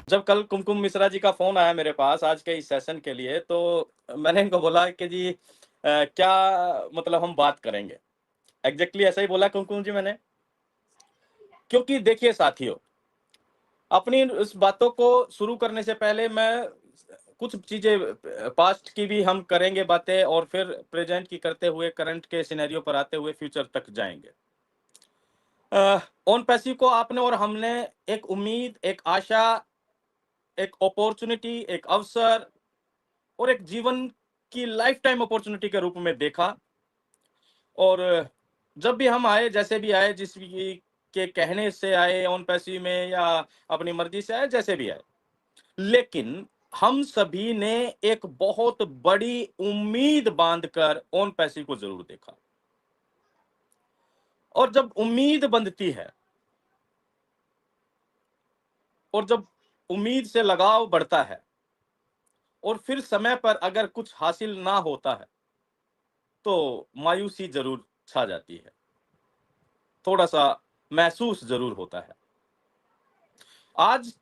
जब कल कुमकुम मिश्रा जी का फ़ोन आया मेरे पास आज के इस सेशन के लिए, तो मैंने इनको बोला कि जी क्या मतलब हम बात करेंगे? एग्ज़ैक्टली ऐसा ही बोला कुमकुम जी मैंने। क्योंकि देखिए साथियों, अपनी उस बातों को शुरू करने से पहले मैं कुछ चीज़ें पास्ट की भी हम करेंगे बातें और फिर प्रेज़ेंट की करते हुए करंट के सिनेरियो पर आते हुए फ्यूचर तक जाएँगे। ऑन पैसिव को आपने और हमने एक उम्मीद, एक आशा, एक अपॉर्च्युनिटी, एक अवसर और एक जीवन की लाइफ टाइम अपॉर्चुनिटी के रूप में देखा। और जब भी हम आए, जैसे भी आए, जिस भी के कहने से आए ऑन पैसिव में या अपनी मर्जी से आए, जैसे भी आए, लेकिन हम सभी ने एक बहुत बड़ी उम्मीद बांधकर ऑन पैसिव को जरूर देखा। और जब उम्मीद बंधती है और जब उम्मीद से लगाव बढ़ता है और फिर समय पर अगर कुछ हासिल ना होता है तो मायूसी जरूर छा जाती है, थोड़ा सा महसूस जरूर होता है। आज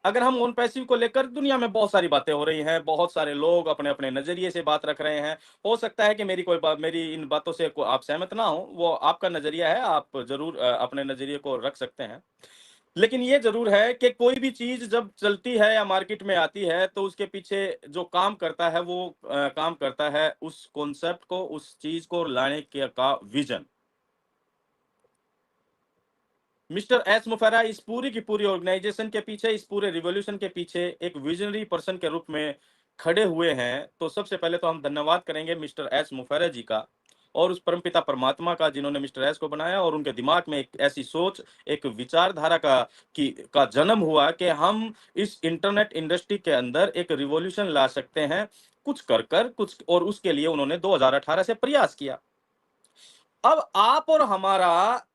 अगर हम ऑन पैसिव को लेकर दुनिया में बहुत सारी बातें हो रही हैं, बहुत सारे लोग अपने अपने नजरिए से बात रख रहे हैं। हो सकता है कि मेरी इन बातों से आप सहमत ना हो, वो आपका नजरिया है, आप जरूर अपने नजरिए को रख सकते हैं। लेकिन ये जरूर है कि कोई भी चीज जब चलती है या मार्केट में आती है तो उसके पीछे जो काम करता है वो काम करता है उस कॉन्सेप्ट को, उस चीज को लाने के का विजन। मिस्टर एस मुफेरा इस पूरी की पूरी ऑर्गेनाइजेशन के पीछे, इस पूरे रिवॉल्यूशन के पीछे एक विजनरी पर्सन के रूप में खड़े हुए हैं। तो सबसे पहले तो हम धन्यवाद करेंगे मिस्टर एस मुफेरा जी का और उस परमपिता परमात्मा का जिन्होंने मिस्टर एस को बनाया और उनके दिमाग में एक ऐसी सोच, एक विचारधारा का जन्म हुआ कि हम इस इंटरनेट इंडस्ट्री के अंदर एक रिवॉल्यूशन ला सकते हैं, कुछ कर कर कुछ। और उसके लिए उन्होंने 2018 से प्रयास किया। अब आप और हमारा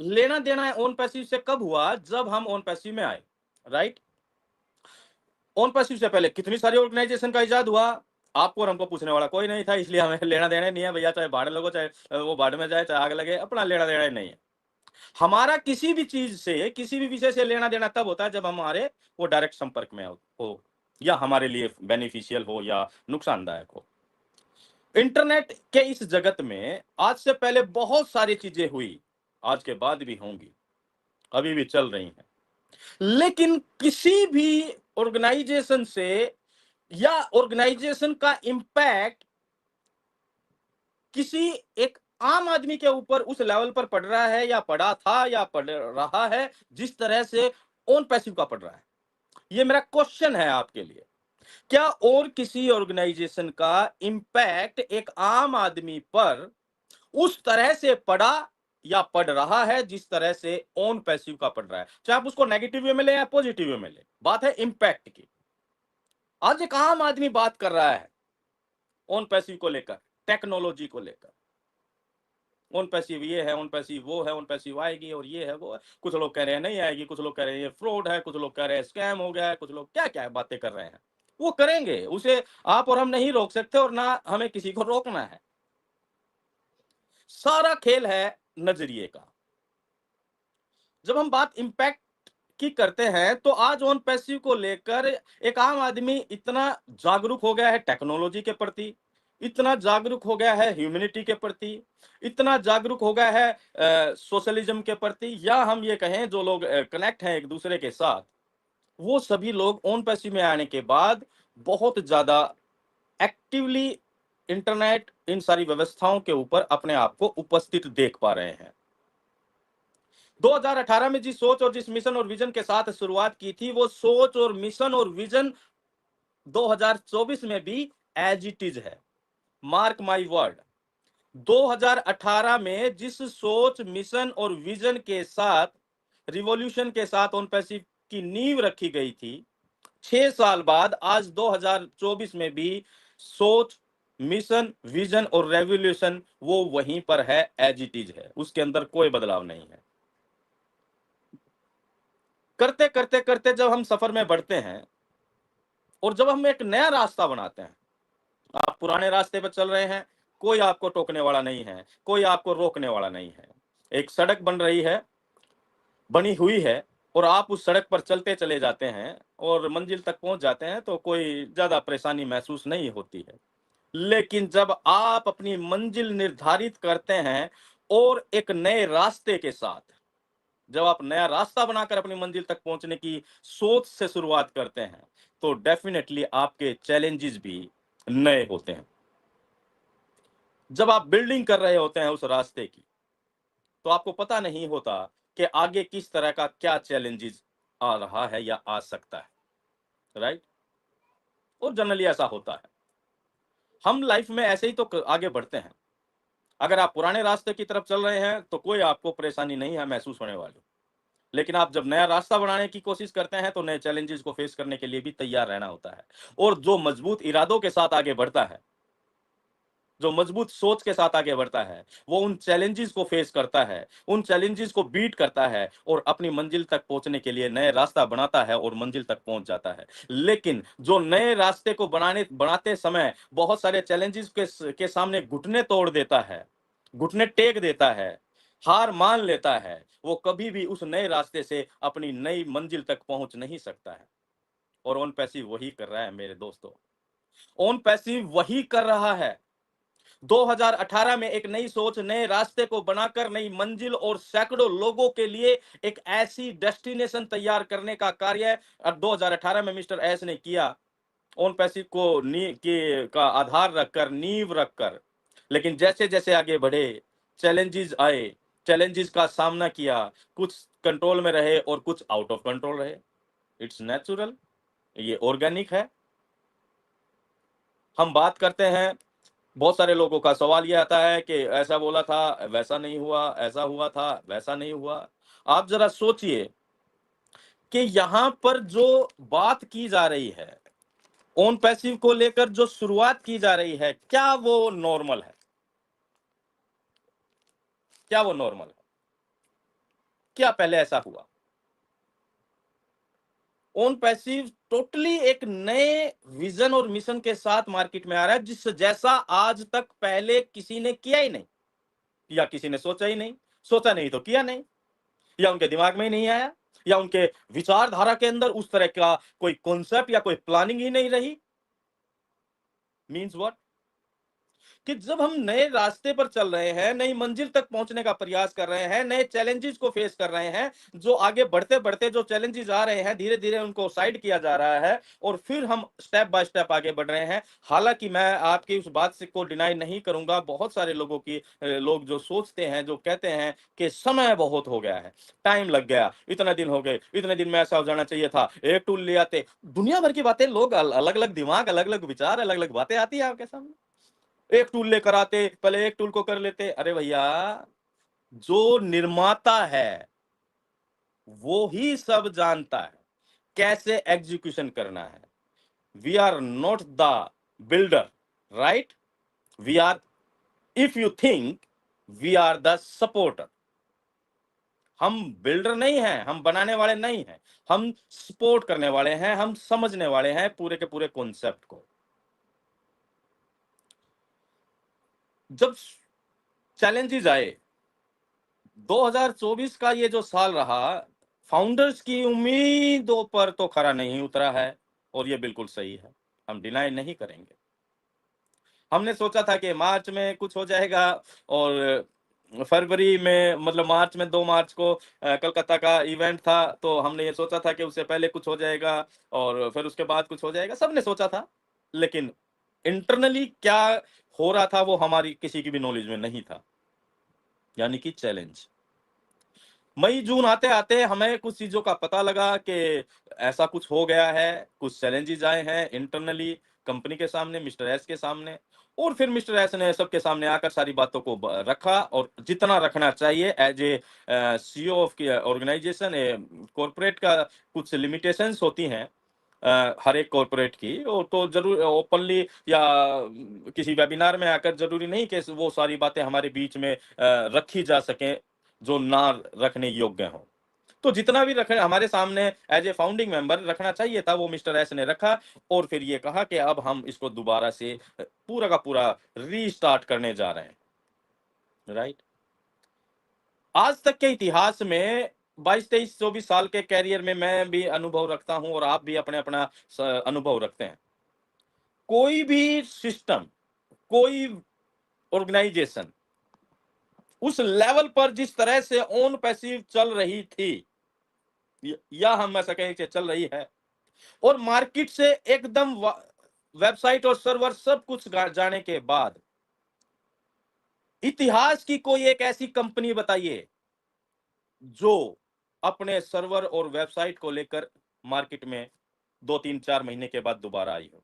लेना देना है ओन पैसिव से कब हुआ? जब हम ओन पैसिव में आए, राइट? ओन पैसिव से पहले कितनी सारी ऑर्गेनाइजेशन का इजाद हुआ, आपको और हमको पूछने वाला कोई नहीं था, इसलिए हमें लेना देना ही नहीं है भैया। चाहे भाड़ लगो, चाहे वो भाड़ में जाए, चाहे आग लगे, अपना लेना देना ही नहीं है। हमारा किसी भी चीज से, किसी भी विषय से लेना देना तब होता है जब हमारे वो डायरेक्ट संपर्क में हो या हमारे लिए बेनिफिशियल हो या नुकसानदायक हो। इंटरनेट के इस जगत में आज से पहले बहुत सारी चीजें हुई, आज के बाद भी होंगी, अभी भी चल रही हैं। लेकिन किसी भी ऑर्गेनाइजेशन से या ऑर्गेनाइजेशन का इंपैक्ट किसी एक आम आदमी के ऊपर उस लेवल पर पड़ रहा है या पड़ा था या पड़ रहा है जिस तरह से ऑन पैसिव का पड़ रहा है। ये मेरा क्वेश्चन है आपके लिए। क्या और किसी ऑर्गेनाइजेशन का इंपैक्ट एक आम आदमी पर उस तरह से पड़ा या पड़ रहा है जिस तरह से ऑन पैसिव का पड़ रहा है? चाहे आप उसको नेगेटिव वे में ले या पॉजिटिव वे में ले, बात है इंपैक्ट की। आज एक आम आदमी बात कर रहा है ऑन पैसिव को लेकर, टेक्नोलॉजी को लेकर। ऑन पैसिव ये है, ऑन पैसिव वो है, ऑन पैसिव आएगी और ये है वो है। कुछ लोग कह रहे हैं नहीं आएगी, कुछ लोग कह रहे हैं ये फ्रॉड है, कुछ लोग कह रहे हैं स्कैम हो गया है, कुछ लोग क्या क्या बातें कर रहे हैं। वो करेंगे, उसे आप और हम नहीं रोक सकते और ना हमें किसी को रोकना है। सारा खेल है नजरिए का। जब हम बात इंपैक्ट की करते हैं तो आज ऑन पैसिव को लेकर एक आम आदमी इतना जागरूक हो गया है टेक्नोलॉजी के प्रति, इतना जागरूक हो गया है ह्यूमैनिटी के प्रति, इतना जागरूक हो गया है सोशलिज्म के प्रति, या हम ये कहें जो लोग कनेक्ट हैं एक दूसरे के साथ, वो सभी लोग ऑन पैसिव में आने के बाद बहुत ज्यादा एक्टिवली इंटरनेट इन सारी व्यवस्थाओं के ऊपर अपने आप को उपस्थित देख पा रहे हैं। 2018 में जिस सोच और जिस मिशन और विजन के साथ शुरुआत की थी, वो सोच और मिशन और विजन 2024 में भी एज इट इज है। मार्क माय वर्ड, 2018 में जिस सोच, मिशन और विजन के साथ, रिवॉल्यूशन के साथ ऑन पैसिव की नींव रखी गई थी, 6 साल बाद आज 2024 में भी सोच, मिशन, विजन और रेवोल्यूशन वो वहीं पर है, एज इट इज है, उसके अंदर कोई बदलाव नहीं है। करते करते करते जब हम सफर में बढ़ते हैं और जब हम एक नया रास्ता बनाते हैं, आप पुराने रास्ते पर चल रहे हैं, कोई आपको टोकने वाला नहीं है, कोई आपको रोकने वाला नहीं है। एक सड़क बन रही है, बनी हुई है, और आप उस सड़क पर चलते चले जाते हैं और मंजिल तक पहुंच जाते हैं तो कोई ज्यादा परेशानी महसूस नहीं होती है। लेकिन जब आप अपनी मंजिल निर्धारित करते हैं और एक नए रास्ते के साथ, जब आप नया रास्ता बनाकर अपनी मंजिल तक पहुंचने की सोच से शुरुआत करते हैं, तो डेफिनेटली आपके चैलेंजेस भी नए होते हैं। जब आप बिल्डिंग कर रहे होते हैं उस रास्ते की, तो आपको पता नहीं होता कि आगे किस तरह का क्या चैलेंजेस आ रहा है या आ सकता है, राइट? और जनरली ऐसा होता है। हम लाइफ में ऐसे ही तो आगे बढ़ते हैं। अगर आप पुराने रास्ते की तरफ चल रहे हैं तो कोई आपको परेशानी नहीं है महसूस होने वाली। लेकिन आप जब नया रास्ता बनाने की कोशिश करते हैं तो नए चैलेंजेस को फेस करने के लिए भी तैयार रहना होता है। और जो मजबूत इरादों के साथ आगे बढ़ता है, जो मजबूत सोच के साथ आगे बढ़ता है, वो उन चैलेंजेस को फेस करता है, उन चैलेंजेस को बीट करता है और अपनी मंजिल तक पहुंचने के लिए नए रास्ता बनाता है और मंजिल तक पहुंच जाता है। लेकिन जो नए रास्ते को बनाते समय बहुत सारे चैलेंजेस के सामने घुटने तोड़ देता है, घुटने टेक देता है, हार मान लेता है, वो कभी भी उस नए रास्ते से अपनी नई मंजिल तक पहुंच नहीं सकता है। और ऑन पैसिव वही कर रहा है मेरे दोस्तों। ऑन पैसिव वही कर रहा है। 2018 में एक नई सोच, नए रास्ते को बनाकर नई मंजिल और सैकड़ों लोगों के लिए एक ऐसी डेस्टिनेशन तैयार करने का कार्य 2018 में मिस्टर एस ने किया। ऑन पैसिव को का आधार रखकर, नींव रखकर। लेकिन जैसे जैसे आगे बढ़े, चैलेंजेस आए, चैलेंजेस का सामना किया, कुछ कंट्रोल में रहे और कुछ आउट ऑफ कंट्रोल रहे। इट्स नेचुरल, ये ऑर्गेनिक है। हम बात करते हैं, बहुत सारे लोगों का सवाल ये आता है कि ऐसा बोला था, वैसा नहीं हुआ, ऐसा हुआ था, वैसा नहीं हुआ। आप जरा सोचिए कि यहां पर जो बात की जा रही है, ऑन पैसिव को लेकर जो शुरुआत की जा रही है, क्या वो नॉर्मल है? क्या वो नॉर्मल है? क्या पहले ऐसा हुआ? ऑन पैसिव टोटली एक नए विजन और मिशन के साथ मार्केट में आ रहा है, जिस जैसा आज तक पहले किसी ने किया ही नहीं, या किसी ने सोचा ही नहीं। सोचा नहीं तो किया नहीं, या उनके दिमाग में ही नहीं आया, या उनके विचारधारा के अंदर उस तरह का कोई कॉन्सेप्ट या कोई प्लानिंग ही नहीं रही। Means what? कि जब हम नए रास्ते पर चल रहे हैं, नई मंजिल तक पहुंचने का प्रयास कर रहे हैं, नए चैलेंजेस को फेस कर रहे हैं, जो आगे बढ़ते बढ़ते जो चैलेंजेस आ रहे हैं, धीरे धीरे उनको साइड किया जा रहा है और फिर हम स्टेप बाय स्टेप आगे बढ़ रहे हैं। हालांकि मैं आपकी उस बात से को डिनाई नहीं करूंगा, बहुत सारे लोग जो सोचते हैं, जो कहते हैं कि समय बहुत हो गया है, टाइम लग गया, इतना दिन हो गए, इतने दिन में ऐसा हो जाना चाहिए था, एक टूल ले आते। दुनिया भर की बातें, लोग अलग अलग दिमाग, अलग अलग विचार, अलग अलग बातें आती है आपके सामने। एक टूल लेकर आते, पहले एक टूल को कर लेते। अरे भैया, जो निर्माता है वो ही सब जानता है कैसे एग्जीक्यूशन करना है। We are not the builder, right? We are, if you think, we are the supporter. हम बिल्डर नहीं हैं, हम बनाने वाले नहीं हैं, हम सपोर्ट करने वाले हैं, हम समझने वाले हैं पूरे के पूरे कॉन्सेप्ट को। जब चैलेंजेस आए, 2024 का ये जो साल रहा, फाउंडर्स की उम्मीदों पर तो खरा नहीं उतरा है, और ये बिल्कुल सही है, हम डिनाई नहीं करेंगे। हमने सोचा था कि मार्च में कुछ हो जाएगा, और फरवरी में, मतलब मार्च में, 2 मार्च को कलकत्ता का इवेंट था, तो हमने ये सोचा था कि उससे पहले कुछ हो जाएगा और फिर उसके बाद कुछ हो जाएगा, सबने सोचा था। लेकिन इंटरनली क्या हो रहा था वो हमारी किसी की भी नॉलेज में नहीं था, यानी कि चैलेंज। मई जून आते आते हमें कुछ चीजों का पता लगा कि ऐसा कुछ हो गया है, कुछ चैलेंजेस आए हैं इंटरनली कंपनी के सामने, मिस्टर एस के सामने। और फिर मिस्टर एस ने सबके सामने आकर सारी बातों को रखा, और जितना रखना चाहिए as a CEO of organisation, corporate का कुछ लिमिटेशंस होती हैं हर एक कॉर्पोरेट की, और तो जरूर ओपनली या किसी वेबिनार में आकर जरूरी नहीं कि वो सारी बातें हमारे बीच में रखी जा सके जो ना रखने योग्य हो। तो जितना भी रखे हमारे सामने एज ए फाउंडिंग मेंबर रखना चाहिए था, वो मिस्टर एस ने रखा। और फिर ये कहा कि अब हम इसको दोबारा से पूरा का पूरा रीस्टार्ट करने जा रहे हैं, राइट? आज तक के इतिहास में 22-23-24 साल के कैरियर में मैं भी अनुभव रखता हूं और आप भी अपने अपना अनुभव रखते हैं। कोई भी सिस्टम, कोई ऑर्गेनाइजेशन उस लेवल पर जिस तरह से ऑन पैसिव चल रही थी, या हम ऐसा कहें कि चल रही है, और मार्केट से एकदम वेबसाइट और सर्वर सब कुछ जाने के बाद, इतिहास की कोई एक ऐसी कंपनी बताइए जो अपने सर्वर और वेबसाइट को लेकर मार्केट में 2-3-4 महीने के बाद दोबारा आई हो।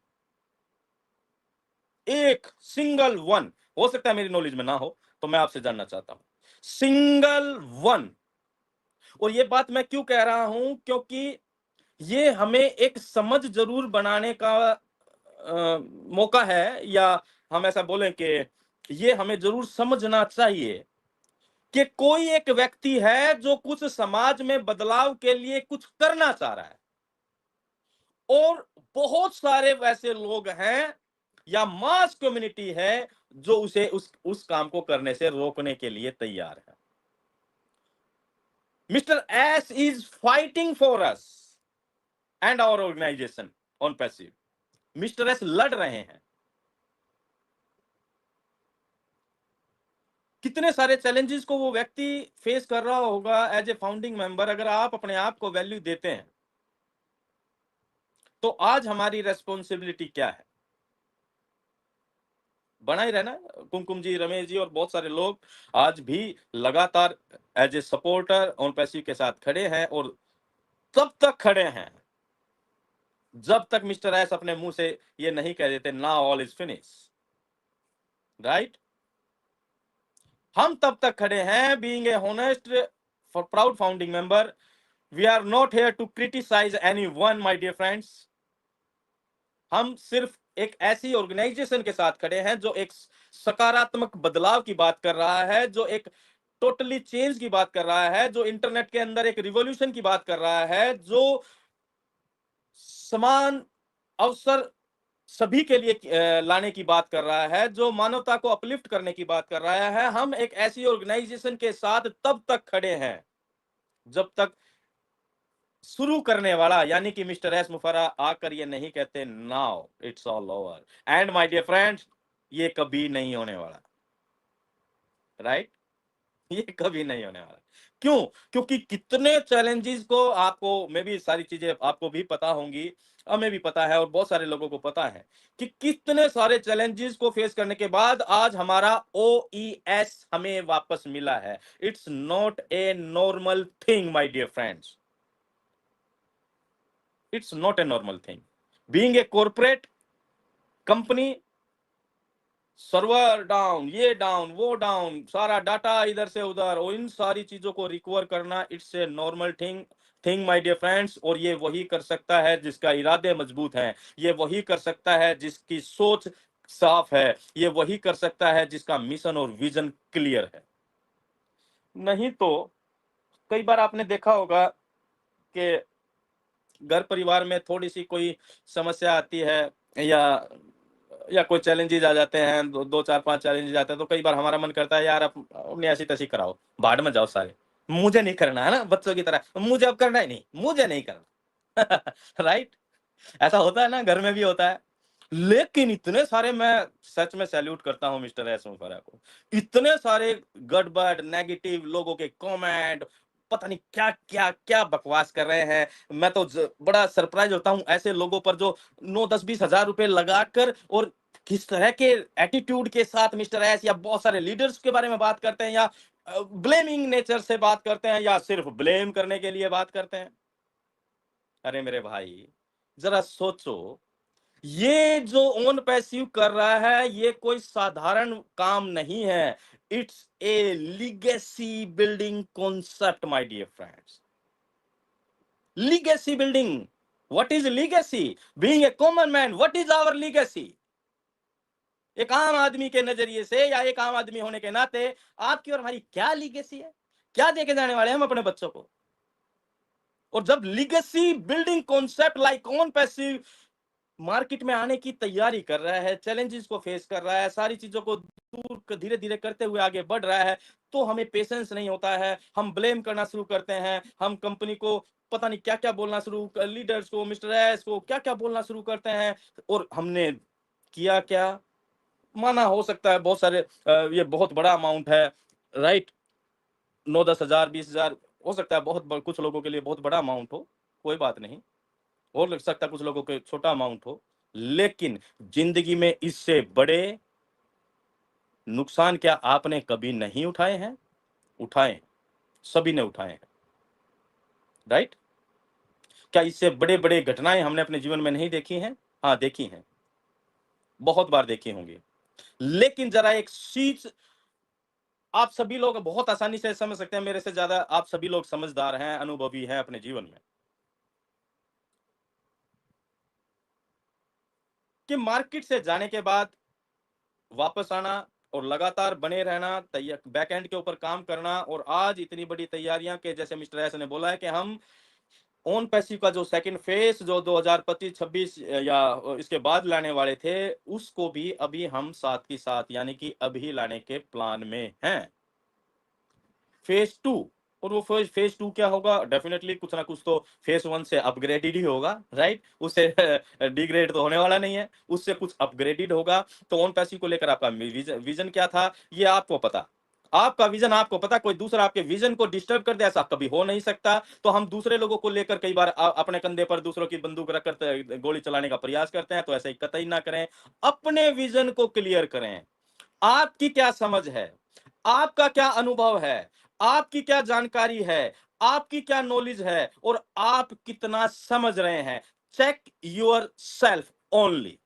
एक सिंगल वन, हो सकता है मेरी नॉलेज में ना हो, तो मैं आपसे जानना चाहता हूं, सिंगल वन। और ये बात मैं क्यों कह रहा हूं, क्योंकि ये हमें एक समझ जरूर बनाने का मौका है, या हम ऐसा बोलें कि ये हमें जरूर समझना चाहिए कि कोई एक व्यक्ति है जो कुछ समाज में बदलाव के लिए कुछ करना चाह रहा है, और बहुत सारे वैसे लोग हैं या मास कम्युनिटी है जो उसे उस काम को करने से रोकने के लिए तैयार है। Mister S is fighting for us and our organisation on passive. Mister S लड़ रहे हैं। कितने सारे चैलेंजेस को वो व्यक्ति फेस कर रहा होगा एज ए फाउंडिंग मेंबर। अगर आप अपने आप को वैल्यू देते हैं तो आज हमारी रेस्पॉन्सिबिलिटी क्या है? बना ही रहना। कुमकुम जी, रमेश जी और बहुत सारे लोग आज भी लगातार as a supporter on passive के साथ खड़े हैं, और तब तक खड़े हैं जब तक मिस्टर एस अपने मुंह से ये नहीं कह देते now all is finish, right. हम तब तक खड़े हैं being a honest for proud founding member. We are not here to criticise anyone my dear friends. हम सिर्फ एक ऐसी ऑर्गेनाइजेशन के साथ खड़े हैं जो एक सकारात्मक बदलाव की बात कर रहा है, जो एक टोटली चेंज की बात कर रहा है, जो इंटरनेट के अंदर एक रिवॉल्यूशन की बात कर रहा है, जो समान अवसर सभी के लिए लाने की बात कर रहा है, जो मानवता को अपलिफ्ट करने की बात कर रहा है। हम एक ऐसी ऑर्गेनाइजेशन के साथ तब तक खड़े हैं जब तक शुरू करने वाला यानी कि मिस्टर एस मुफर्रा आकर ये नहीं कहते now it's all over. And my dear friends, ये कभी नहीं होने वाला, राइट। ये कभी नहीं होने वाला। क्यों? क्योंकि कितने चैलेंजेस को आपको, मे भी सारी चीजें आपको भी पता होंगी, हमें भी पता है और बहुत सारे लोगों को पता है कि कितने सारे चैलेंजेस को फेस करने के बाद आज हमारा ओईएस हमें वापस मिला है। It's not a normal thing my dear friends, it's not a normal thing. Being a corporate company, server down, ये डाउन, वो डाउन, सारा डाटा इधर से उधर, और इन सारी चीजों को रिकवर करना it's a normal thing my dear friends. और ये वही कर सकता है जिसका इरादे मजबूत हैं, ये वही कर सकता है जिसकी सोच साफ है, ये वही कर सकता है जिसका मिशन और विजन क्लियर है। नहीं तो कई बार आपने देखा होगा कि घर परिवार में थोड़ी सी कोई समस्या आती है, या कोई चैलेंजेस आ जाते हैं, दो चार पांच चैलेंजेस आते हैं, तो कई बार हमारा मन करता है यार अपनी ऐसी तैसी कराओ, भाड़ में जाओ सारे, मुझे नहीं करना है ना, बच्चों की तरह मुझे अब करना ही नहीं, मुझे नहीं करना। राइट। ऐसा होता है ना, घर में भी होता है। लेकिन इतने सारे, मैं सच में सैल्यूट करता हूं मिस्टर एस मुफर्रा को, इतने सारे गड़बड़ नेगेटिव लोगों के कमेंट, पता नहीं क्या क्या क्या बकवास कर रहे हैं। मैं तो बड़ा सरप्राइज होता हूं ऐसे लोगों पर जो 9-10-20 हजार रुपए लगाकर और किस तरह के एटीट्यूड के साथ मिस्टर एस या बहुत सारे लीडर्स के बारे में बात करते हैं, या ब्लेमिंग नेचर से बात करते हैं, या सिर्फ ब्लेम करने के लिए बात करते हैं। अरे मेरे भाई, जरा सोचो, ये जो ओन पैसिव कर रहा है ये कोई साधारण काम नहीं है। It's a legacy building concept my dear friends. Legacy building, what is legacy? Being a common man, what is our legacy? एक आम आदमी के नजरिए से या एक आम आदमी होने के नाते आपकी और हमारी क्या लीगेसी है? क्या देके जाने वाले हैं हम अपने बच्चों को? और जब legacy building concept like own passive market में आने की तैयारी कर रहा है, चैलेंजेस को फेस कर रहा है, सारी चीजों को दूर धीरे धीरे करते हुए आगे बढ़ रहा है, तो हमें पेशेंस नहीं होता है, हम ब्लेम करना शुरू करते हैं, हम कंपनी को पता नहीं क्या क्या बोलना शुरू, लीडर्स को, मिस्टर एस को क्या क्या बोलना शुरू करते हैं। और हमने किया क्या, माना हो सकता है बहुत सारे ये बहुत बड़ा अमाउंट है, राइट, 9-10 हजार 20 हजार, हो सकता है कुछ लोगों के लिए बहुत बड़ा अमाउंट हो, कोई बात नहीं, हो लग सकता है कुछ लोगों के छोटा अमाउंट हो, लेकिन जिंदगी में इससे बड़े नुकसान क्या आपने कभी नहीं उठाए हैं? उठाए, सभी ने उठाए हैं, राइट। क्या इससे बड़े बड़े घटनाएं हमने अपने जीवन में नहीं देखी हैं? हाँ, देखी हैं, बहुत बार देखी होंगी। लेकिन जरा एक चीज आप सभी लोग बहुत आसानी से समझ सकते हैं, मेरे से ज्यादा आप सभी लोग समझदार हैं, अनुभवी हैं अपने जीवन में, कि मार्केट से जाने के बाद वापस आना और लगातार बने रहना, बैकएंड के ऊपर काम करना, और आज इतनी बड़ी तैयारियां के जैसे मिस्टर एस ने बोला है कि हम ओन पैसिव का जो सेकंड फेज जो 2025-26 या इसके बाद लाने वाले थे, उसको भी अभी हम साथ ही साथ यानी कि अभी लाने के प्लान में हैं, फेज 2। और वो फेज 2 क्या होगा? डेफिनेटली कुछ ना कुछ तो फेज 1 से अपग्रेडेड ही होगा, राइट, उससे डिग्रेड तो होने वाला नहीं है, उससे कुछ अपग्रेडेड होगा। तो ओन पैसिव को लेकर आपका विजन क्या था, ये आपको पता, आपका विजन आपको पता, कोई दूसरा आपके विजन को डिस्टर्ब कर दे ऐसा कभी हो नहीं सकता। तो हम दूसरे लोगों को लेकर कई बार अपने कंधे पर दूसरों की बंदूक रखकर गोली चलाने का प्रयास करते हैं, तो ऐसा ही कतई ना करें, अपने विजन को क्लियर करें। आपकी क्या समझ है, आपका क्या अनुभव है, आपकी क्या जानकारी है, आपकी क्या नॉलेज है, और आप कितना समझ रहे हैं, चेक योर सेल्फ ओनली।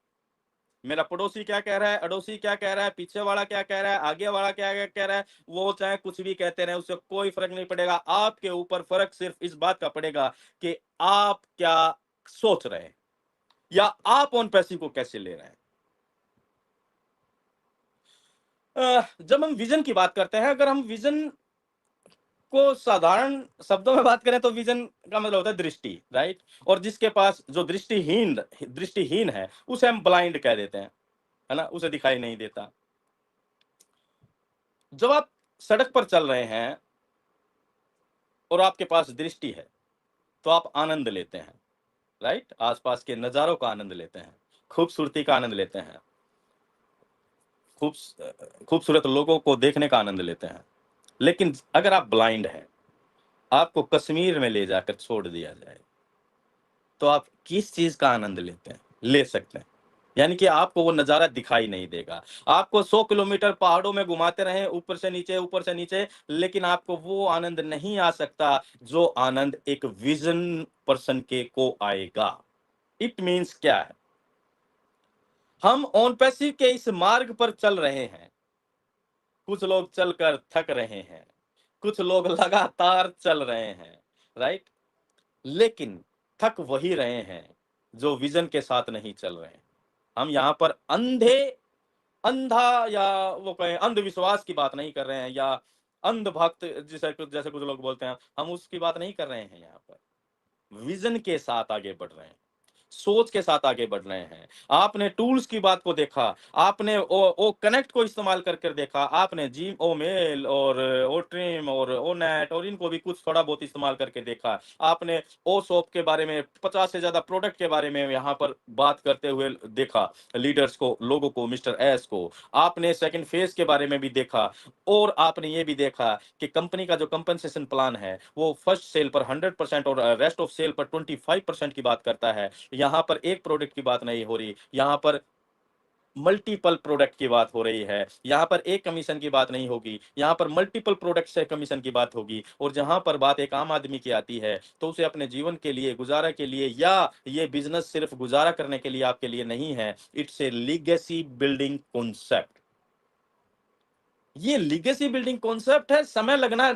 मेरा पड़ोसी क्या कह रहा है, अड़ोसी क्या कह रहा है, पीछे वाला क्या कह रहा है, आगे वाला क्या कह रहा है, वो चाहे कुछ भी कहते रहे, उससे कोई फर्क नहीं पड़ेगा। आपके ऊपर फर्क सिर्फ इस बात का पड़ेगा कि आप क्या सोच रहे हैं, या आप ऑन पैसिव को कैसे ले रहे हैं। जब हम विजन की बात करते हैं, अगर हम विजन को साधारण शब्दों में बात करें, तो विजन का मतलब होता है दृष्टि, राइट। और जिसके पास जो दृष्टिहीन है, उसे हम ब्लाइंड कह देते हैं, है ना, उसे दिखाई नहीं देता। जब आप सड़क पर चल रहे हैं और आपके पास दृष्टि है, तो आप आनंद लेते हैं, राइट, आसपास के नजारों का आनंद लेते हैं, खूबसूरती का आनंद लेते हैं, खूब खूबसूरत लोगों को देखने का आनंद लेते हैं। लेकिन अगर आप ब्लाइंड हैं, आपको कश्मीर में ले जाकर छोड़ दिया जाए, तो आप किस चीज का आनंद लेते हैं, ले सकते हैं? यानी कि आपको वो नजारा दिखाई नहीं देगा। आपको 100 किलोमीटर पहाड़ों में घुमाते रहें, ऊपर से नीचे, ऊपर से नीचे, लेकिन आपको वो आनंद नहीं आ सकता जो आनंद एक विजन पर्सन के को आएगा। इट मीन्स क्या है? हम ऑन पैसिव के इस मार्ग पर चल रहे हैं, कुछ लोग चलकर थक रहे हैं, कुछ लोग लगातार चल रहे हैं, राइट, लेकिन थक वही रहे हैं जो विजन के साथ नहीं चल रहे हैं। हम यहाँ पर अंधा या वो कहें अंधविश्वास की बात नहीं कर रहे हैं, या अंधभक्त जैसे कुछ लोग बोलते हैं, हम उसकी बात नहीं कर रहे हैं। यहाँ पर विजन के साथ आगे बढ़ रहे हैं, सोच के साथ आगे बढ़ रहे हैं। आपने टूल्स की बात को देखा, आपने ओ कनेक्ट को इस्तेमाल कर कर देखा, आपने जी ओ मेल और ओ ट्रिम और ओ नेट और इनको भी कुछ थोड़ा बहुत इस्तेमाल करके देखा। आपने ओ शॉप के बारे में 50 से ज्यादा प्रोडक्ट के बारे में यहाँ पर बात करते हुए देखा, लीडर्स को, लोगों को, मिस्टर एस को। आपने सेकंड फेज के बारे में भी देखा, और आपने ये भी देखा कि कंपनी का जो कंपनसेशन प्लान है वो फर्स्ट सेल पर 100% और रेस्ट ऑफ सेल पर 25% की बात करता है। यहाँ पर एक प्रोडक्ट की बात नहीं हो रही, यहाँ पर मल्टीपल प्रोडक्ट की बात हो रही है। यहाँ पर एक कमीशन की बात नहीं होगी, यहाँ पर मल्टीपल प्रोडक्ट से कमीशन की बात होगी। और जहां पर बात एक आम आदमी की आती है, तो उसे अपने जीवन के लिए, गुजारा के लिए, या ये बिजनेस सिर्फ गुजारा करने के लिए आपके लिए नहीं है, it's a legacy building concept. ये लीगेसी बिल्डिंग कॉन्सेप्ट है। समय लगना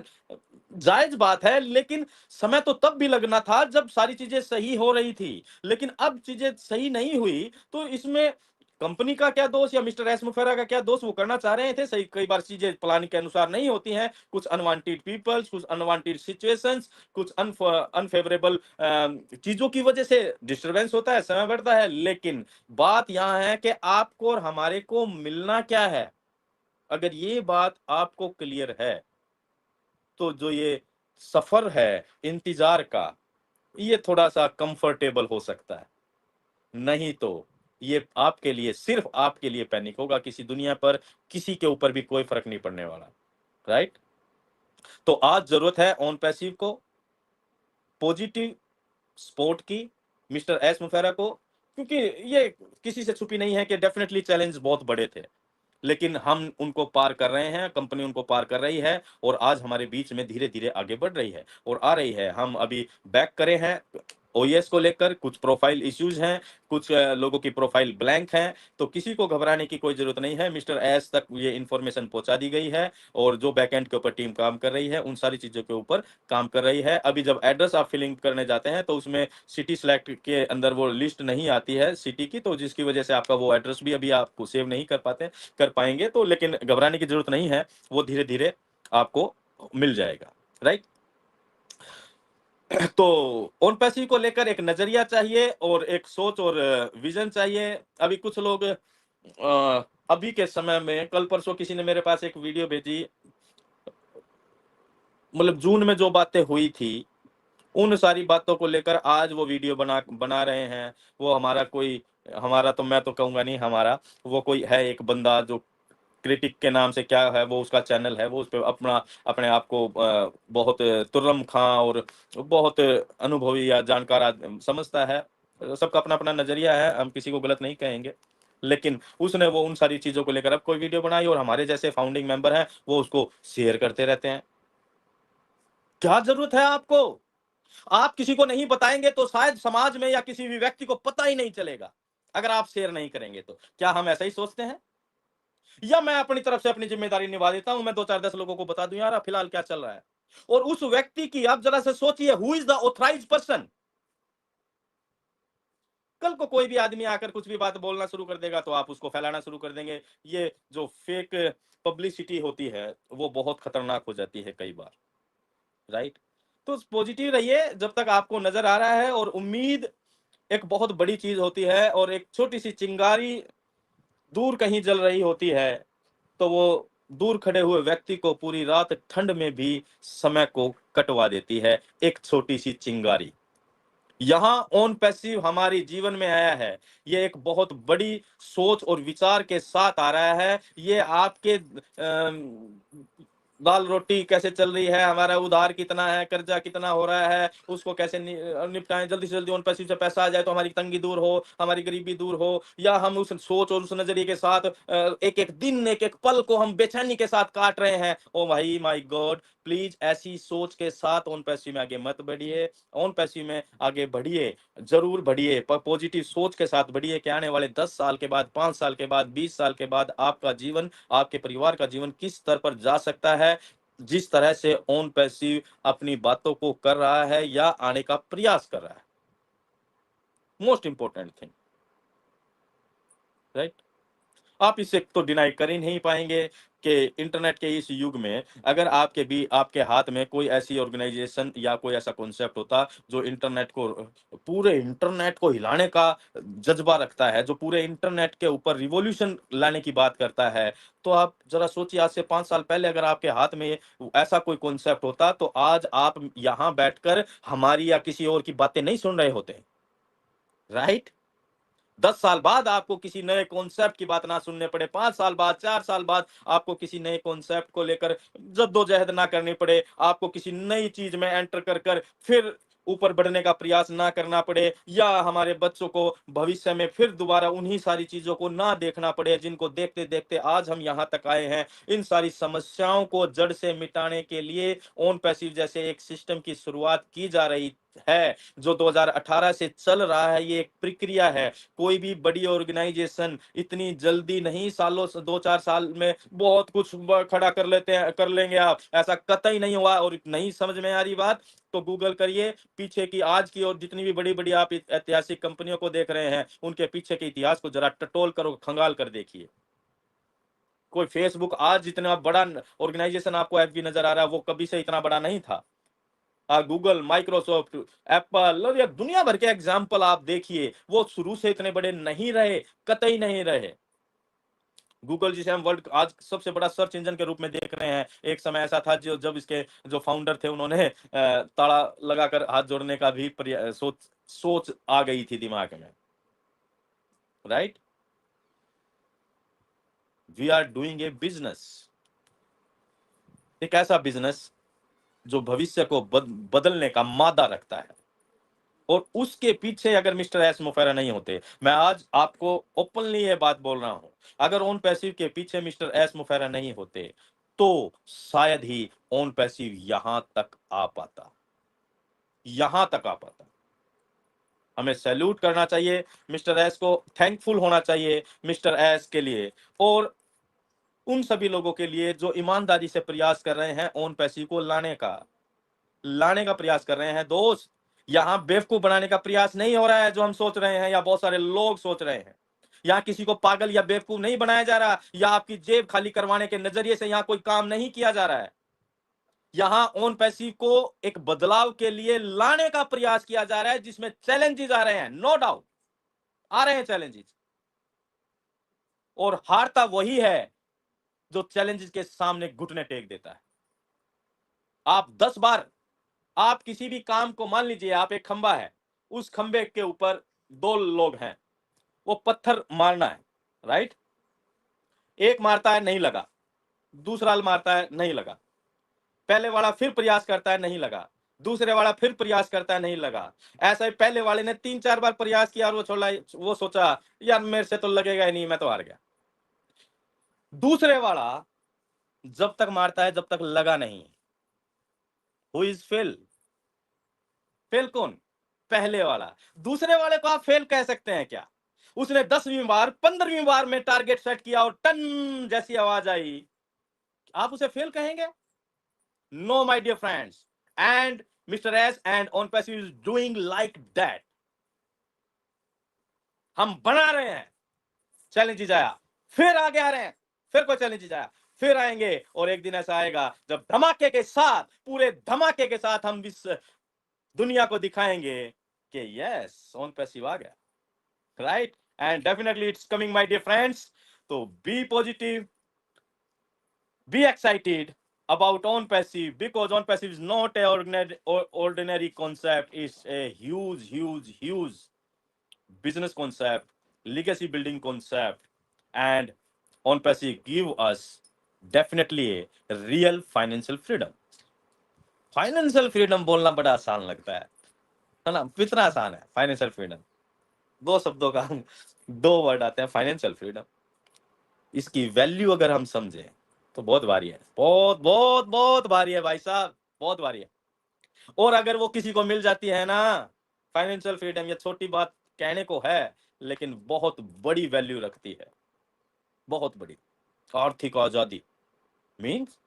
जायज बात है, लेकिन समय तो तब भी लगना था जब सारी चीजें सही हो रही थी। लेकिन अब चीजें सही नहीं हुई, तो इसमें कंपनी का क्या दोष या मिस्टर एस मुफेरा का क्या दोष, वो करना चाह रहे थे सही, कई बार चीजें प्लान के अनुसार नहीं होती हैं, कुछ अनवांटेड पीपल्स, कुछ अनवांटेड सिचुएशंस, कुछ अनफेवरेबल चीजों की वजह से डिस्टरबेंस होता है, समय बढ़ता है। लेकिन बात यहां है कि आपको और हमारे को मिलना क्या है। अगर ये बात आपको क्लियर है तो जो ये सफर है इंतजार का, ये थोड़ा सा कंफर्टेबल हो सकता है। नहीं तो ये आपके लिए, सिर्फ आपके लिए पैनिक होगा, किसी दुनिया पर किसी के ऊपर भी कोई फर्क नहीं पड़ने वाला। राइट। तो आज जरूरत है ऑन पैसिव को, पॉजिटिव सपोर्ट की मिस्टर एस मुफेरा को, क्योंकि ये किसी से छुपी नहीं है कि डेफिनेटली चैलेंज बहुत बड़े थे, लेकिन हम उनको पार कर रहे हैं, कंपनी उनको पार कर रही है और आज हमारे बीच में धीरे धीरे आगे बढ़ रही है और आ रही है। हम अभी बैक करे हैं ओएस को लेकर, कुछ प्रोफाइल इश्यूज हैं, कुछ लोगों की प्रोफाइल ब्लैंक है, तो किसी को घबराने की कोई जरूरत नहीं है। मिस्टर एस तक ये इंफॉर्मेशन पहुंचा दी गई है और जो बैकएंड के ऊपर टीम काम कर रही है उन सारी चीजों के ऊपर काम कर रही है। अभी जब एड्रेस आप फिलिंग करने जाते हैं तो उसमें सिटी सिलेक्ट के अंदर वो लिस्ट नहीं आती है सिटी की, तो जिसकी वजह से आपका वो एड्रेस भी अभी आपको सेव नहीं कर पाएंगे। तो लेकिन घबराने की जरूरत नहीं है, वो धीरे धीरे आपको मिल जाएगा। राइट। तो ऑन पैसिव को लेकर एक नजरिया चाहिए और एक सोच और विजन चाहिए। अभी कुछ लोग अभी के समय में, कल परसों किसी ने मेरे पास एक वीडियो भेजी, मतलब जून में जो बातें हुई थी उन सारी बातों को लेकर आज वो वीडियो बना बना रहे हैं। वो हमारा तो मैं तो कहूंगा नहीं हमारा, वो कोई है एक बंदा जो क्रिटिक के नाम से क्या है, वो उसका चैनल है, वो उस पे अपना अपने आप को बहुत तुर्रम खां और बहुत अनुभवी या जानकार समझता है। सबका अपना अपना नजरिया है, हम किसी को गलत नहीं कहेंगे। लेकिन उसने वो उन सारी चीजों को लेकर अब कोई वीडियो बनाई और हमारे जैसे फाउंडिंग मेंबर हैं वो उसको शेयर करते रहते हैं। क्या जरूरत है आपको? आप किसी को नहीं बताएंगे तो शायद समाज में या किसी भी व्यक्ति को पता ही नहीं चलेगा, अगर आप शेयर नहीं करेंगे तो। क्या हम ऐसा ही सोचते हैं? या मैं अपनी तरफ से अपनी जिम्मेदारी निभा देता हूं, मैं 2 4 10 लोगों को बता दूं यार फिलहाल क्या चल रहा है। और उस व्यक्ति की आप जरा से सोचिए, who is the authorised person. कल को कोई भी आदमी आकर कुछ भी बात बोलना शुरू कर देगा तो आप उसको फैलाना शुरू कर देंगे। ये जो फेक पब्लिसिटी होती है वो बहुत खतरनाक हो जाती है कई बार। राइट। तो पॉजिटिव रहिए जब तक आपको नजर आ रहा है, और उम्मीद एक बहुत बड़ी चीज होती है, और एक छोटी सी चिंगारी दूर कहीं जल रही होती है तो वो दूर खड़े हुए व्यक्ति को पूरी रात ठंड में भी समय को कटवा देती है, एक छोटी सी चिंगारी। यहाँ ऑन पैसिव हमारी जीवन में आया है, ये एक बहुत बड़ी सोच और विचार के साथ आ रहा है। ये आपके दाल रोटी कैसे चल रही है, हमारा उधार कितना है, कर्जा कितना हो रहा है, उसको कैसे निपटाएं, जल्दी से जल्दी ऑन पैसिव से पैसा आ जाए तो हमारी तंगी दूर हो, हमारी गरीबी दूर हो। या हम उस सोच और उस नजरिए के साथ एक एक दिन, एक एक पल को हम बेचैनी के साथ काट रहे हैं। ओ भाई माय गॉड, प्लीज ऐसी सोच के साथ ऑन पैसिव में आगे मत बढ़िए। ऑन पैसिव में आगे बढ़िए, जरूर बढ़िए, पर पॉजिटिव सोच के साथ बढ़िए कि आने वाले 10 साल के बाद, 5 साल के बाद, 20 साल के बाद आपका जीवन, आपके परिवार का जीवन किस स्तर पर जा सकता है, जिस तरह से ऑन पैसिव अपनी बातों को कर रहा है या आने का प्रयास कर रहा है। Most important thing. राइट। आप इसे तो डिनाई कर ही नहीं पाएंगे कि इंटरनेट के इस युग में अगर आपके हाथ में कोई ऐसी ऑर्गेनाइजेशन या कोई ऐसा कॉन्सेप्ट होता जो इंटरनेट को, पूरे इंटरनेट को हिलाने का जज्बा रखता है, जो पूरे इंटरनेट के ऊपर रिवॉल्यूशन लाने की बात करता है, तो आप जरा सोचिए आज से 5 साल पहले अगर आपके हाथ में ऐसा कोई कॉन्सेप्ट होता तो आज आप यहां बैठकर हमारी या किसी और की बातें नहीं सुन रहे होते। राइट। 10 साल बाद आपको किसी नए कॉन्सेप्ट की बात ना सुनने पड़े, 5 साल बाद, 4 साल बाद आपको किसी नए कॉन्सेप्ट को लेकर जद्दोजहद ना करनी पड़े, आपको किसी नई चीज में एंटर कर फिर ऊपर बढ़ने का प्रयास ना करना पड़े, या हमारे बच्चों को भविष्य में फिर दोबारा उन्हीं सारी चीजों को ना देखना पड़े जिनको देखते देखते आज हम यहाँ तक आए हैं। इन सारी समस्याओं को जड़ से मिटाने के लिए ऑन पैसिव जैसे एक सिस्टम की शुरुआत की जा रही है जो 2018 से चल रहा है, ये एक प्रक्रिया है। कोई भी बड़ी ऑर्गेनाइजेशन इतनी जल्दी नहीं, सालों से 2-4 साल में बहुत कुछ खड़ा कर लेते हैं, कर लेंगे आप, ऐसा कतई नहीं हुआ। और नहीं समझ में आ रही बात तो गूगल करिए, पीछे की आज की और जितनी भी बड़ी-बड़ी आप ऐतिहासिक कंपनियों को देख रहे हैं, उनके पीछे के इतिहास को जरा टटोल कर, खंगाल कर देखिए। कोई फेसबुक आज जितना बड़ा ऑर्गेनाइजेशन आपको एफबी नजर आ रहा है, वो कभी से इतना बड़ा नहीं था। गूगल, माइक्रोसॉफ्ट, एप्पल और ये दुनिया भर के एग्जाम्पल आप देखिए, वो शुरू से इतने बड़े नहीं रहे, कतई नहीं रहे। गूगल जिसे हम वर्ल्ड आज सबसे बड़ा सर्च इंजन के रूप में देख रहे हैं, एक समय ऐसा था जो जब इसके जो फाउंडर थे उन्होंने ताला लगाकर हाथ जोड़ने का भी सोच सोच आ गई थी दिमाग में, right. We are doing a business, एक ऐसा बिजनेस जो भविष्य को बदलने का मादा रखता है। और उसके पीछे अगर मिस्टर एस मोफेरा नहीं होते, मैं आज आपको ओपनली ये बात बोल रहा हूं, अगर ओन पैसिव के पीछे मिस्टर एस मोफेरा नहीं होते तो शायद ही ओन पैसिव यहां तक आ पाता, यहां तक आ पाता। हमें सैल्यूट करना चाहिए मिस्टर एस को, थैंकफुल होना चाहिए मिस्टर एस के लिए, और उन सभी लोगों के लिए जो ईमानदारी से प्रयास कर रहे हैं ओन पैसिव को लाने का प्रयास कर रहे हैं। दोस्त, यहां बेवकूफ बनाने का प्रयास नहीं हो रहा है जो हम सोच रहे हैं या बहुत सारे लोग सोच रहे हैं। यहां किसी को पागल या बेवकूफ नहीं बनाया जा रहा, या आपकी जेब खाली करवाने के नजरिए से यहां कोई काम नहीं किया जा रहा है। यहां ओन पैसिव को एक बदलाव के लिए लाने का प्रयास किया जा रहा है, जिसमें चैलेंजेस आ रहे हैं, नो डाउट आ रहे हैं चैलेंजेस, और हारता वही है जो चैलेंजेस के सामने घुटने टेक देता है। आप 10 बार, आप किसी भी काम को, मान लीजिए आप एक खंबा है, उस खंबे के ऊपर 2 लोग हैं, वो पत्थर मारना है, राइट। एक मारता है, नहीं लगा, दूसरा मारता है, नहीं लगा, पहले वाला फिर प्रयास करता है, नहीं लगा, दूसरे वाला फिर प्रयास करता है, नहीं लगा। ऐसा ही पहले वाले ने 3-4 बार प्रयास किया और वो छोड़ा, वो सोचा यार मेरे से तो लगेगा ही नहीं, मैं तो हार गया। दूसरे वाला जब तक मारता है जब तक लगा नहीं, हु इज फेल? फेल कौन? पहले वाला। दूसरे वाले को आप फेल कह सकते हैं क्या? उसने 10वीं बार, 15वीं बार में टारगेट सेट किया और टन जैसी आवाज आई, आप उसे फेल कहेंगे? No my dear friends, and mister S and on passive is doing like that. हम बना रहे हैं, चैलेंज आया, फिर आगे आ रहे हैं, फिर कोई चैलेंज आया, फिर आएंगे, और एक दिन ऐसा आएगा जब धमाके के साथ, पूरे धमाके के साथ हम इस दुनिया को दिखाएंगे कि यस ऑन पैसिव आ गया, right. And definitely it's coming my dear friends. तो be positive, be excited about on passive, because on passive is not a ordinary concept. It's a huge business concept, legacy building concept, and on passive give us definitely a real financial freedom. Financial freedom बोलना बड़ा आसान लगता है ना, कितना आसान है financial freedom, 2 शब्दों का 2 वर्ड आते हैं, फाइनेंशियल फ्रीडम। इसकी वैल्यू अगर हम समझें तो बहुत भारी है, बहुत भारी है भाई साहब, बहुत भारी है। और अगर वो किसी को मिल जाती है ना, फाइनेंशियल फ्रीडम, ये छोटी बात कहने को है, लेकिन बहुत बड़ी वैल्यू रखती है, बहुत बड़ी। आर्थिक आजादी मीन्स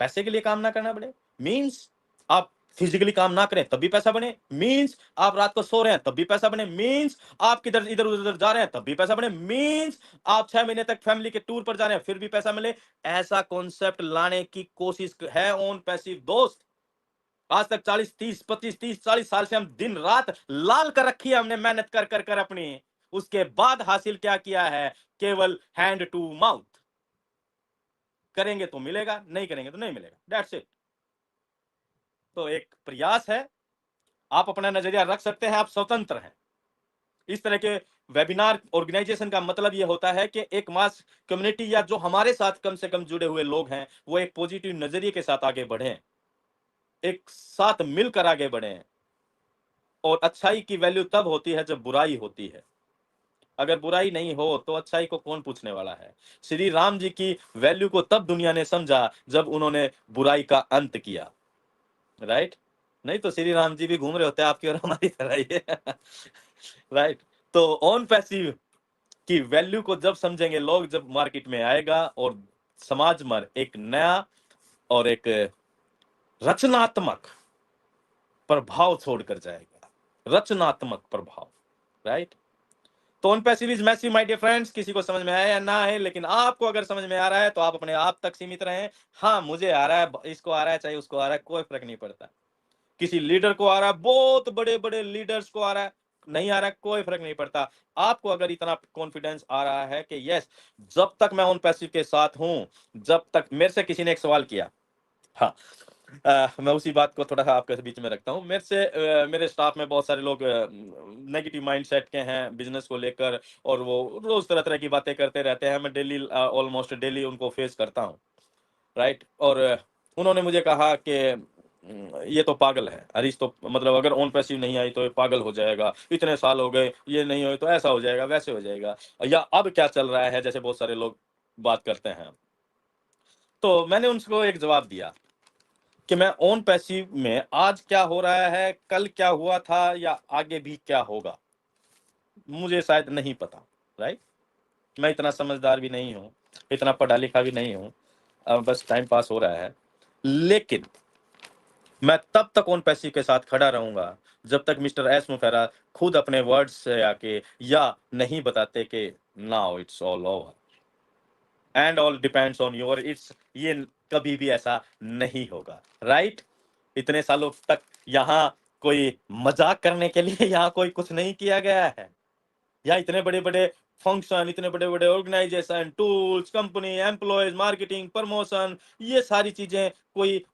पैसे के लिए काम ना करना पड़े, मीन्स आप फिजिकली काम ना करें तब भी पैसा बने, मीन्स आप रात को सो रहे हैं तब भी पैसा बने, मीन्स आप किधर इधर उधर जा रहे हैं तब भी पैसा बने, मीन्स आप 6 महीने तक फैमिली के टूर पर जा रहे हैं फिर भी पैसा मिले। ऐसा कॉन्सेप्ट लाने की कोशिश है ऑन पैसिव दोस्त। आज तक 40 30 25 30 40 साल से हम दिन रात लाल कर रखी है हमने, मेहनत कर कर कर अपनी, उसके बाद हासिल क्या किया है? केवल हैंड टू माउथ। करेंगे तो मिलेगा, नहीं करेंगे तो नहीं मिलेगा, दैट्स इट। तो एक प्रयास है, आप अपना नजरिया रख सकते हैं, आप स्वतंत्र हैं। इस तरह के वेबिनार ऑर्गेनाइजेशन का मतलब यह होता है कि एक मास कम्युनिटी, या जो हमारे साथ कम से कम जुड़े हुए लोग हैं, वो एक पॉजिटिव नजरिए के साथ आगे बढ़े, एक साथ मिलकर आगे बढ़े। और अच्छाई की वैल्यू तब होती है जब बुराई होती है। अगर बुराई नहीं हो तो अच्छाई को कौन पूछने वाला है? श्री राम जी की वैल्यू को तब दुनिया ने समझा जब उन्होंने बुराई का अंत किया, राइट। नहीं तो श्री राम जी भी घूम रहे होते आपकी और हमारी तरह ही राइट। तो ऑन पैसिव की वैल्यू को जब समझेंगे लोग, जब मार्केट में आएगा और समाज में एक नया और एक रचनात्मक प्रभाव छोड़कर जाएगा, रचनात्मक प्रभाव, राइट। तो on passive is massive my dear friends. किसी को समझ में आया या ना है, लेकिन आपको अगर समझ में आ रहा है तो आप अपने आप तक सीमित रहें। हाँ, मुझे आ रहा है, इसको आ रहा है, चाहे उसको आ रहा है, कोई फर्क नहीं पड़ता। किसी लीडर को आ रहा है, बहुत बड़े बड़े लीडर्स को आ रहा है, नहीं आ रहा है, कोई फर्क नहीं पड़ता। आपको अगर इतना कॉन्फिडेंस आ रहा है कि यस, जब तक मैं ऑन पैसिव के साथ हूं, जब तक मेरे से किसी ने एक सवाल किया, हाँ, मैं उसी बात को थोड़ा सा आपके बीच में रखता हूँ। मेरे से मेरे स्टाफ में बहुत सारे लोग नेगेटिव माइंडसेट के हैं बिजनेस को लेकर, और वो रोज तरह तरह की बातें करते रहते हैं। मैं डेली, ऑलमोस्ट डेली उनको फेस करता हूँ, राइट। और उन्होंने मुझे कहा कि ये तो पागल है हरीश, तो मतलब अगर ऑन पैसिव नहीं आई तो ये पागल हो जाएगा, इतने साल हो गए, ये नहीं हो तो ऐसा हो जाएगा, वैसे हो जाएगा, या अब क्या चल रहा है, जैसे बहुत सारे लोग बात करते हैं। तो मैंने उनको एक जवाब दिया कि मैं ऑन पैसिव में आज क्या हो रहा है, कल क्या हुआ था, या आगे भी क्या होगा, मुझे शायद नहीं पता, राइट। मैं इतना समझदार भी नहीं हूँ, इतना पढ़ा लिखा भी नहीं हूँ, बस टाइम पास हो रहा है। लेकिन मैं तब तक ऑन पैसिव के साथ खड़ा रहूंगा जब तक मिस्टर एस मुफेरा खुद अपने वर्ड्स से आके या नहीं बताते कि now it's all over and all depends on your it's. ये कभी भी ऐसा नहीं होगा, राइट। इतने सालों तक यहाँ कोई मजाक करने के लिए यहाँ कोई कुछ नहीं किया गया है। या इतने बड़े बड़े फंक्शन, इतने बड़े बड़े organization, tools, company, employees, marketing, promotion, ये सारी चीजें कोई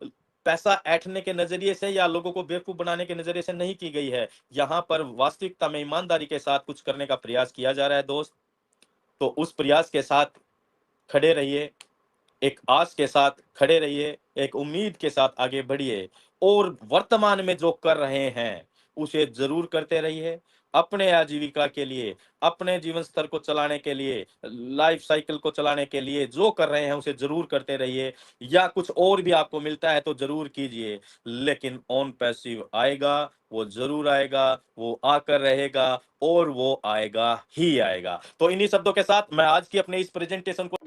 पैसा ऐंठने के नजरिए से या लोगों को बेवकूफ बनाने के नजरिए से नहीं की गई है। यहाँ पर वास्तविकता में ईमानदारी के साथ कुछ करने का प्रयास किया जा रहा है दोस्त। तो उस प्रयास के साथ खड़े रहिए, एक आस के साथ खड़े रहिए, एक उम्मीद के साथ आगे बढ़िए, और वर्तमान में जो कर रहे हैं उसे जरूर करते रहिए। अपने आजीविका के लिए, अपने जीवन स्तर को चलाने के लिए, लाइफ साइकिल को चलाने के लिए जो कर रहे हैं उसे जरूर करते रहिए। या कुछ और भी आपको मिलता है तो जरूर कीजिए, लेकिन ऑन पैसिव आएगा, वो जरूर आएगा, वो आकर रहेगा, और वो आएगा ही आएगा। तो इन्हीं शब्दों के साथ मैं आज की अपने इस प्रेजेंटेशन को